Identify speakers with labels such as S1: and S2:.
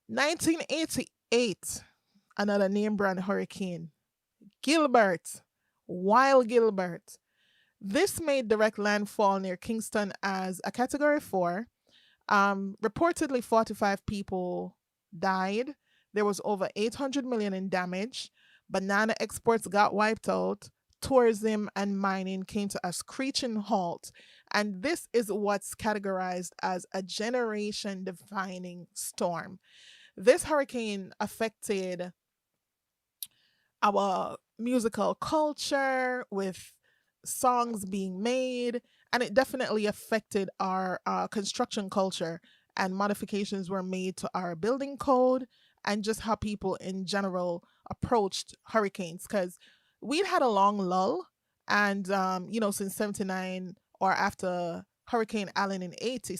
S1: 1988, another name brand hurricane, Gilbert, Wild Gilbert. This made direct landfall near Kingston as a Category 4. Reportedly, 45 people died. There was over 800 million in damage. Banana exports got wiped out. Tourism and mining came to a screeching halt. And this is what's categorized as a generation defining storm. This hurricane affected our musical culture with songs being made, and it definitely affected our construction culture, and modifications were made to our building code and just how people in general approached hurricanes, because we'd had a long lull. And since 79, or after Hurricane Allen in 80,